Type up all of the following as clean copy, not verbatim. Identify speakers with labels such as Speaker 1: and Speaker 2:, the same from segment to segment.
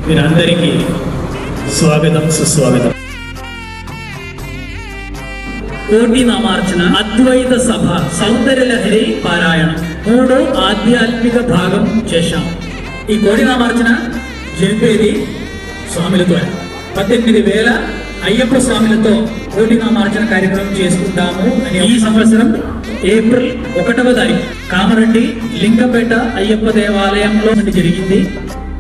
Speaker 1: మీరందరికీ స్వాగతం సుస్వాగతం.
Speaker 2: కోటి నామార్చన అద్వైత సభ సౌందర్య లహరి పారాయణం 3వ ఆధ్యాత్మిక భాగం చేశాం. ఈ కోటి నామార్చన జరిపేది స్వాములతో 18,000 అయ్యప్ప స్వాములతో కోటి నామార్చన కార్యక్రమం చేసుకుంటాము అని ఈ సంవత్సరం ఏప్రిల్ 1వ తారీఖు కామరెడ్డి లింగపేట అయ్యప్ప దేవాలయంలో జరిగింది.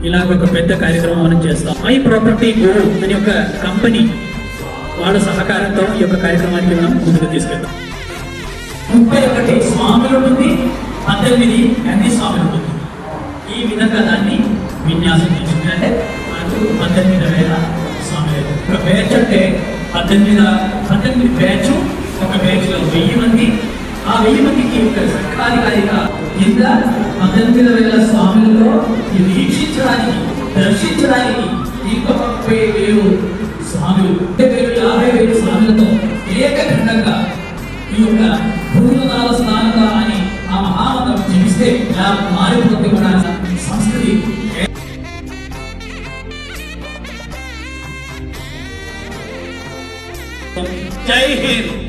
Speaker 2: ఇలాగ ఒక పెద్ద కార్యక్రమం మనం చేస్తాం. మై ప్రాపర్టీ గురు అనే ఒక కంపెనీ వాళ్ళ సహకారంతో ఈ యొక్క కార్యక్రమానికి మనం ముందుకు తీసుకెళ్తాం. 31 స్వాములు ఉంటుంది, 18 గంధి స్వాములు ఉంటుంది. ఈ విధంగా దాన్ని విన్యాసం చేసింది. అంటే మనకు 18,000 స్వాములు. ఒక బ్యాచ్ అంటే 18 బ్యాచ్. ఒక బ్యాచ్ లో 1000 మంది. ఆ 1000 మందికి ఒక సర్కాధికారిగా కింద 18,000 స్వాములలో వీక్షించడానికి దర్శించడానికి ఇంకా 30,000 స్వాములు 50,000 స్వాములతో ఏకఖండంగా ఈ యొక్క భూతనాల స్నానంగా అని ఆ మహామంత్రం జపిస్తే ఇలా మారిపోతుంది మన సంస్కృతి. జై హింద్.